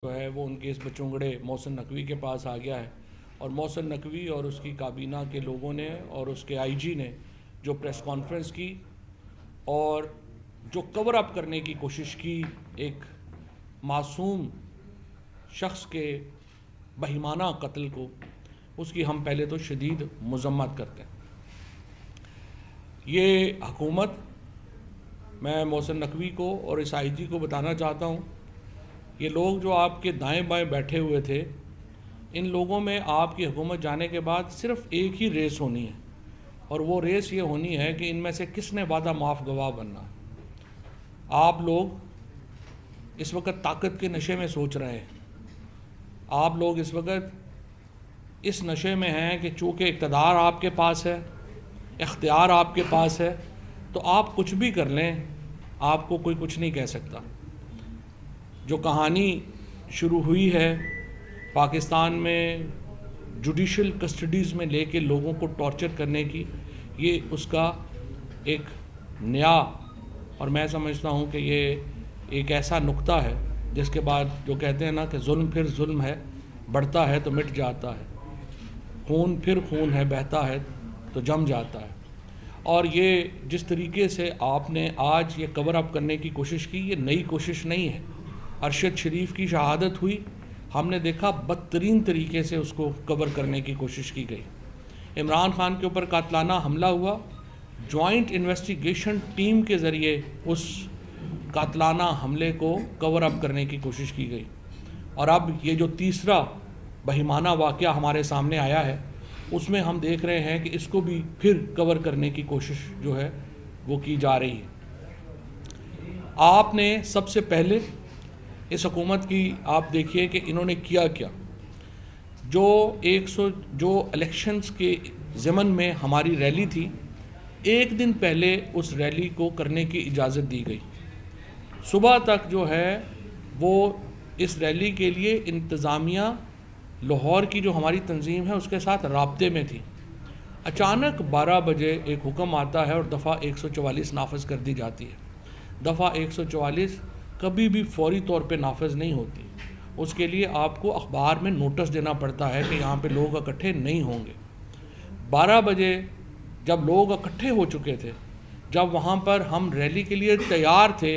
جو ہے وہ ان کے اس बचोंगड़े मोहसिन नकवी के पास आ गया है और मोहसिन नकवी और उसकी काबीना के लोगों ने और उसके आईजी ने जो प्रेस कॉन्फ्रेंस की और जो कवर अप करने की कोशिश की एक मासूम शख्स के बहिमाना कत्ल को, उसकी हम पहले तो शदीद मज़म्मत करते हैं। ये हुकूमत, मैं मोहसिन नकवी को और इस आईजी को बताना चाहता हूँ, ये लोग जो आपके दाएं बाएं बैठे हुए थे, इन लोगों में आपकी हुकूमत जाने के बाद सिर्फ एक ही रेस होनी है और वो रेस ये होनी है कि इनमें से किसने वादा माफ़ गवाह बनना है। आप लोग इस वक्त ताकत के नशे में सोच रहे हैं, आप लोग इस वक्त इस नशे में हैं कि चूँकि इक़्तिदार आपके पास है, इख्तियार आपके पास है, तो आप कुछ भी कर लें, आपको कोई कुछ नहीं कह सकता। जो कहानी शुरू हुई है पाकिस्तान में जुडिशल कस्टडीज़ में लेके लोगों को टॉर्चर करने की, ये उसका एक नया, और मैं समझता हूँ कि ये एक ऐसा नुक्ता है जिसके बाद जो कहते हैं ना कि जुल्म फिर जुल्म है, बढ़ता है तो मिट जाता है, खून फिर खून है, बहता है तो जम जाता है। और ये जिस तरीके से आपने आज ये कवर अप करने की कोशिश की, ये नई कोशिश नहीं है। अरशद शरीफ की शहादत हुई, हमने देखा बदतरीन तरीके से उसको कवर करने की कोशिश की गई। इमरान खान के ऊपर कातलाना हमला हुआ, जॉइंट इन्वेस्टिगेशन टीम के ज़रिए उस कातलाना हमले को कवर अप करने की कोशिश की गई। और अब ये जो तीसरा बहिमाना वाक़या हमारे सामने आया है, उसमें हम देख रहे हैं कि इसको भी फिर कवर करने की कोशिश जो है वो की जा रही है। आपने सबसे पहले इस हुकूमत की आप देखिए कि इन्होंने किया क्या। जो इलेक्शंस के ज़मन में हमारी रैली थी, एक दिन पहले उस रैली को करने की इजाज़त दी गई। सुबह तक जो है वो इस रैली के लिए इंतज़ामिया लाहौर की जो हमारी तंजीम है उसके साथ राब्ते में थी। अचानक 12 बजे एक हुक्म आता है और दफ़ा 144 नाफिज कर दी जाती है। दफ़ा 144 कभी भी फौरी तौर पे नाफिज नहीं होती, उसके लिए आपको अखबार में नोटिस देना पड़ता है कि यहाँ पे लोग इकट्ठे नहीं होंगे। 12 बजे जब लोग इकट्ठे हो चुके थे, जब वहाँ पर हम रैली के लिए तैयार थे,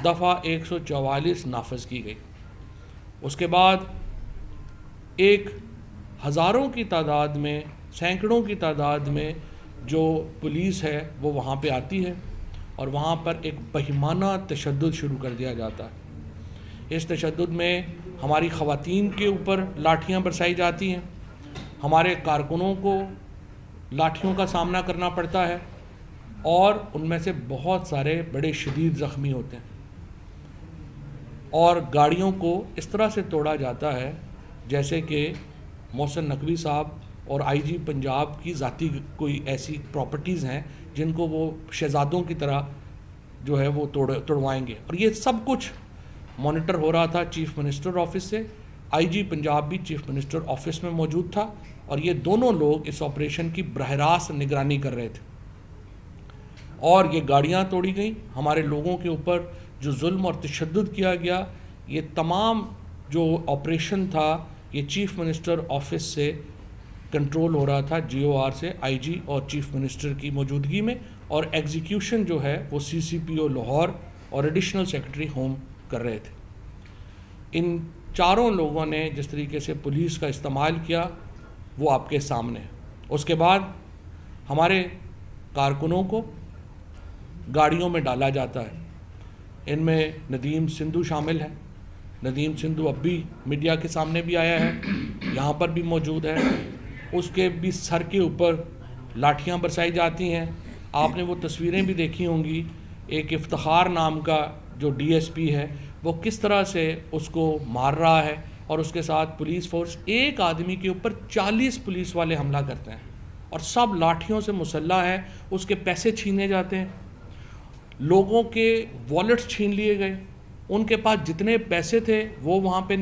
दफ़ा 144 नाफिज की गई। उसके बाद एक हज़ारों की तादाद में, सैकड़ों की तादाद में जो पुलिस है वो वहाँ पे आती है और वहाँ पर एक बहिमाना तशद्दुद शुरू कर दिया जाता है। इस तशद्दुद में हमारी ख़वातीन के ऊपर लाठियाँ बरसाई जाती हैं, हमारे कारकुनों को लाठियों का सामना करना पड़ता है और उनमें से बहुत सारे बड़े शदीद ज़ख्मी होते हैं और गाड़ियों को इस तरह से तोड़ा जाता है जैसे कि मोहसिन नकवी साहब और आईजी पंजाब की ज़ाती कोई ऐसी प्रॉपर्टीज़ हैं जिनको वो शहज़ादों की तरह जो है वो तोड़वाएंगे। और ये सब कुछ मॉनिटर हो रहा था चीफ़ मिनिस्टर ऑफिस से। आईजी पंजाब भी चीफ़ मिनिस्टर ऑफिस में मौजूद था और ये दोनों लोग इस ऑपरेशन की बरह रास्त निगरानी कर रहे थे। और ये गाड़ियाँ तोड़ी गई, हमारे लोगों के ऊपर जो जुल्म और तशद्दुद किया गया, ये तमाम जो ऑपरेशन था ये चीफ़ मिनिस्टर ऑफिस से कंट्रोल हो रहा था, GOR से, आईजी और चीफ़ मिनिस्टर की मौजूदगी में, और एग्जीक्यूशन जो है वो CCPO लाहौर और एडिशनल सेक्रेटरी होम कर रहे थे। इन चारों लोगों ने जिस तरीके से पुलिस का इस्तेमाल किया वो आपके सामने है। उसके बाद हमारे कारकुनों को गाड़ियों में डाला जाता है, इनमें नदीम सिंधु शामिल है। नदीम सिंधु अब भी मीडिया के सामने भी आया है, यहाँ पर भी मौजूद है। उसके भी सर के ऊपर लाठियाँ बरसाई जाती हैं। आपने वो तस्वीरें भी देखी होंगी, एक इफ्तिखार नाम का जो DSP है वो किस तरह से उसको मार रहा है और उसके साथ पुलिस फोर्स, एक आदमी के ऊपर 40 पुलिस वाले हमला करते हैं और सब लाठियों से मुसल्ला है। उसके पैसे छीने जाते हैं, लोगों के वॉलेट्स छीन लिए गए, उनके पास जितने पैसे थे वो वहाँ पे